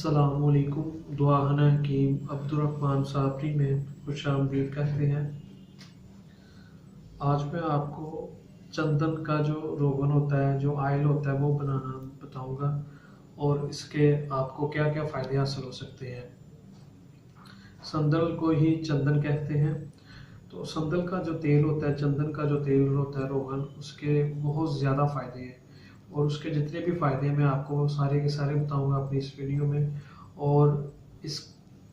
अस्सलामुअलैकुम। दुआना हकीम अब्दुर्रहमान साबरी में खुशामदीद कहते हैं। आज मैं आपको चंदन का जो रोगन होता है, जो आयल होता है, वो बनाना बताऊंगा और इसके आपको क्या क्या फ़ायदे हासिल हो सकते हैं। संदल को ही चंदन कहते हैं। तो संदल का जो तेल होता है, चंदन का जो तेल होता है रोगन, उसके बहुत ज़्यादा फ़ायदे हैं और उसके जितने भी फ़ायदे हैं मैं आपको सारे के सारे बताऊंगा अपनी इस वीडियो में। और इस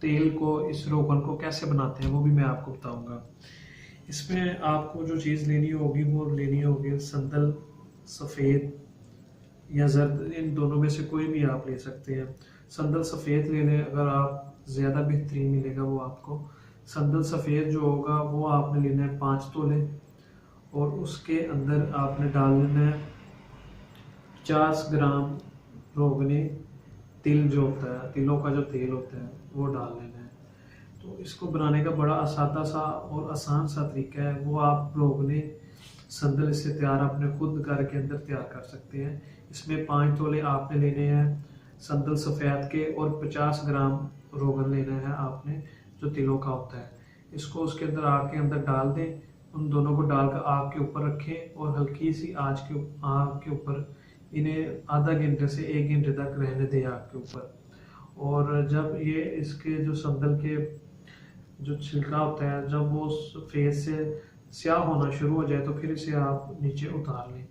तेल को, इस रोगन को कैसे बनाते हैं वो भी मैं आपको बताऊंगा। इसमें आपको जो चीज़ लेनी होगी वो लेनी होगी संदल सफ़ेद या जर्द, इन दोनों में से कोई भी आप ले सकते हैं। संदल सफ़ेद ले लें अगर आप, ज़्यादा बेहतरीन मिलेगा वो आपको। संदल सफ़ेद जो होगा वो आपने लेना है 5 तोले और उसके अंदर आपने डाल लेना है 50 ग्राम रोगने तिल जो होता है, तिलों का जो तेल होता है वो डाल लेना है। तो इसको बनाने का बड़ा सादा सा और आसान सा तरीका है। वो आप रोगने संदल से तैयार अपने खुद घर के अंदर तैयार कर सकते हैं। इसमें 5 तोले आपने लेने हैं संदल सफ़ेद के और 50 ग्राम रोगन लेना है आपने जो तिलों का होता है। इसको उसके अंदर आग के अंदर डाल दें। उन दोनों को डालकर आग के ऊपर रखें और हल्की सी आग के ऊपर इन्हें आधा घंटे से 1 घंटे तक रहने दें आग के ऊपर। और जब ये इसके जो संदल के जो छिलका होता है, जब वो सफ़ेद से स्याह होना शुरू हो जाए तो फिर इसे आप नीचे उतार लें।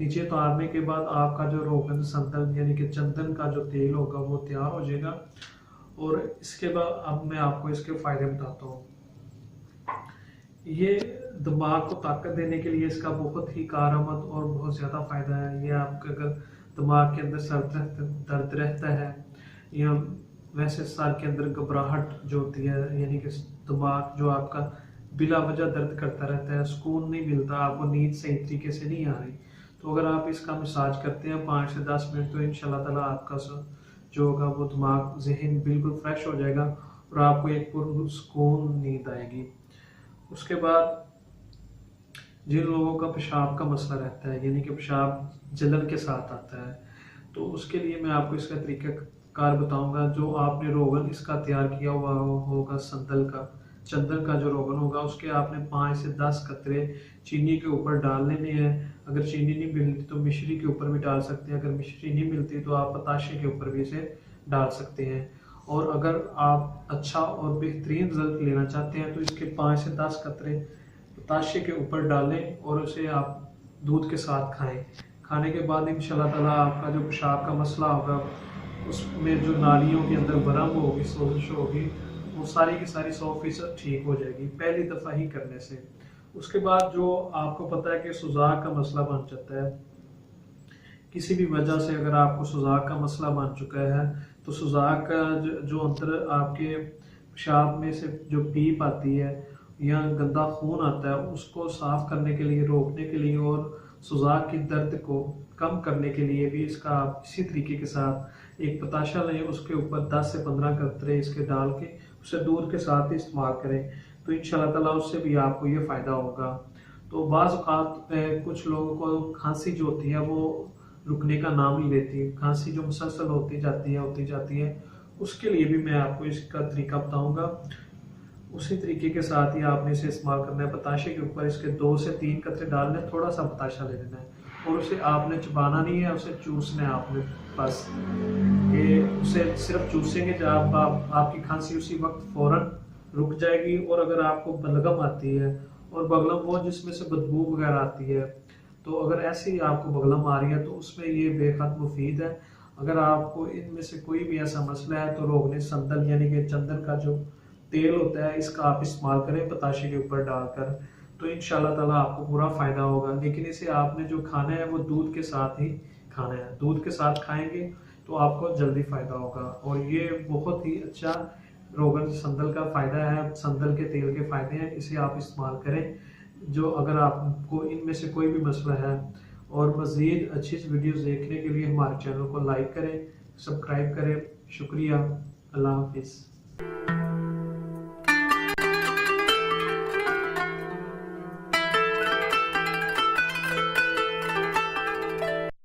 नीचे उतारने के बाद आपका जो रोगन संदल यानी कि चंदन का जो तेल होगा वो तैयार हो जाएगा। और इसके बाद अब मैं आपको इसके फ़ायदे बताता हूँ। ये दिमाग को ताकत देने के लिए इसका बहुत ही कारआमद और बहुत ज़्यादा फ़ायदा है। ये आपका अगर दिमाग के अंदर दर्द रहता है या वैसे सर के अंदर घबराहट जो होती है, यानी कि दिमाग जो आपका बिला वजह दर्द करता रहता है, सुकून नहीं मिलता, आपको नींद सही तरीके से नहीं आ रही, तो अगर आप इसका मसाज करते हैं 5 से 10 मिनट तो इंशाल्लाह ताला आपका जो होगा वो दिमाग जहन बिल्कुल फ्रेश हो जाएगा और आपको एक पुरसुकून नींद आएगी। उसके बाद जिन लोगों का पेशाब का मसला रहता है, यानी कि पेशाब जलन के साथ आता है, तो उसके लिए मैं आपको इसका तरीका कार बताऊंगा। जो आपने रोगन इसका तैयार किया हुआ होगा संदल का, चंदन का जो रोगन होगा, उसके आपने 5 से 10 कतरे चीनी के ऊपर डाल लेने हैं। अगर चीनी नहीं मिलती तो मिश्री के ऊपर भी डाल सकते हैं। अगर मिश्री नहीं मिलती तो आप बताशे के ऊपर भी इसे डाल सकते हैं। और अगर आप अच्छा और बेहतरीन रिजल्ट लेना चाहते हैं तो इसके 5 से 10 कतरे बताशे के ऊपर डालें और उसे आप दूध के साथ खाएं। खाने के बाद इंशाल्लाह ताला आपका जो पेशाब का मसला होगा, उसमें जो नालियों के अंदर बरम होगी, सोजिश होगी, वो सारी की सारी 100% ठीक हो जाएगी पहली दफ़ा ही करने से। उसके बाद जो आपको पता है कि सुजाक का मसला बन जाता है, किसी भी वजह से अगर आपको सुजाक का मसला बन चुका है तो सुजाक का जो अंदर आपके पेशाब में से जो पीप आती है या गंदा खून आता है, उसको साफ करने के लिए, रोकने के लिए और सुजाक की दर्द को कम करने के लिए भी इसका आप इसी तरीके के साथ एक पताशा लें, उसके ऊपर 10 से 15 कतरे इसके डाल के उसे दूध के साथ ही इस्तेमाल करें तो इंशाल्लाह ताला उससे भी आपको ये फ़ायदा होगा। तो बाज़ औक़ात कुछ लोगों को खांसी जो होती है वो रुकने का नाम नहीं लेती, खांसी जो मुसलसल होती जाती है, उसके लिए भी मैं आपको इसका तरीका बताऊंगा। उसी तरीके के साथ ही आपने इसे इस्तेमाल करना है। बताशे के ऊपर इसके 2 से 3 कतरे डालने, थोड़ा सा बताशा ले लेना है और उसे आपने चबाना नहीं है, उसे चूसना है आपने बस। कि उसे सिर्फ चूसेंगे जब आपकी खांसी उसी वक्त फौरन रुक जाएगी। और अगर आपको बलगम आती है और बगलम वो जिसमें से बदबू वगैरह आती है, तो अगर ऐसे ही आपको बगलम आ रही है तो उसमें ये बेहद मुफीद है। अगर आपको इनमें से कोई भी ऐसा मसला है तो रोगने संदल यानी कि चंदन का जो तेल होता है इसका आप इस्तेमाल करें बताशे के ऊपर डालकर, तो इंशाल्लाह ताला आपको पूरा फ़ायदा होगा। लेकिन इसे आपने जो खाना है वो दूध के साथ ही खाना है, दूध के साथ खाएंगे तो आपको जल्दी फ़ायदा होगा। और ये बहुत ही अच्छा रोगन संदल का फ़ायदा है, संदल के तेल के फ़ायदे हैं, इसे आप इस्तेमाल करें। जो अगर आपको इनमें से कोई भी मसला है, और मज़ीद अच्छी वीडियोज़ देखने के लिए हमारे चैनल को लाइक करें, सब्सक्राइब करें। शुक्रिया। अल्लाह हाफिज़।